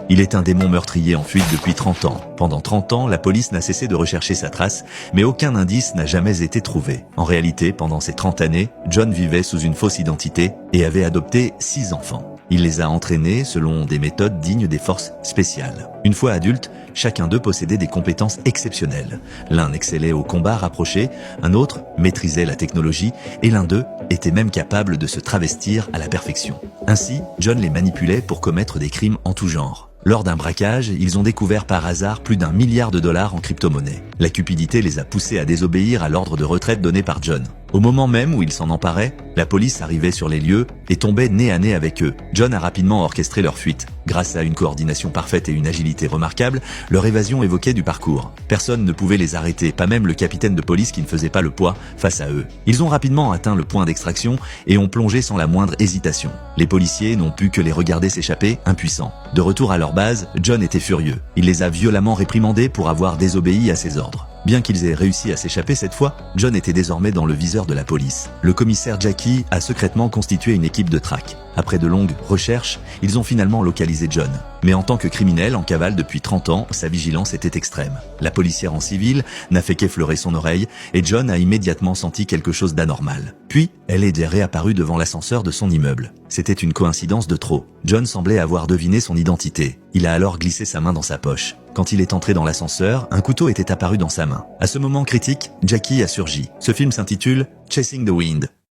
Il est un démon meurtrier en fuite depuis 30 ans. Pendant 30 ans, la police n'a cessé de rechercher sa trace, mais aucun indice n'a jamais été trouvé. En réalité, pendant ces 30 années, John vivait sous une fausse identité et avait adopté 6 enfants. Il les a entraînés selon des méthodes dignes des forces spéciales. Une fois adultes, chacun d'eux possédait des compétences exceptionnelles. L'un excellait au combat rapproché, un autre maîtrisait la technologie et l'un d'eux était même capable de se travestir à la perfection. Ainsi, John les manipulait pour commettre des crimes en tout genre. Lors d'un braquage, ils ont découvert par hasard plus d'1 milliard de dollars en crypto-monnaie. La cupidité les a poussés à désobéir à l'ordre de retraite donné par John. Au moment même où ils s'en emparaient, la police arrivait sur les lieux et tombait nez à nez avec eux. John a rapidement orchestré leur fuite. Grâce à une coordination parfaite et une agilité remarquable, leur évasion évoquait du parcours. Personne ne pouvait les arrêter, pas même le capitaine de police qui ne faisait pas le poids face à eux. Ils ont rapidement atteint le point d'extraction et ont plongé sans la moindre hésitation. Les policiers n'ont pu que les regarder s'échapper, impuissants. De retour à leur base, John était furieux. Il les a violemment réprimandés pour avoir désobéi à ses ordres. Bien qu'ils aient réussi à s'échapper cette fois, John était désormais dans le viseur de la police. Le commissaire Jackie a secrètement constitué une équipe de traque. Après de longues recherches, ils ont finalement localisé John. Mais en tant que criminel en cavale depuis 30 ans, sa vigilance était extrême. La policière en civil n'a fait qu'effleurer son oreille et John a immédiatement senti quelque chose d'anormal. Puis, elle est réapparue devant l'ascenseur de son immeuble. C'était une coïncidence de trop. John semblait avoir deviné son identité. Il a alors glissé sa main dans sa poche. Quand il est entré dans l'ascenseur, un couteau était apparu dans sa main. À ce moment critique, Jackie a surgi. Ce film s'intitule Chasing the Wind.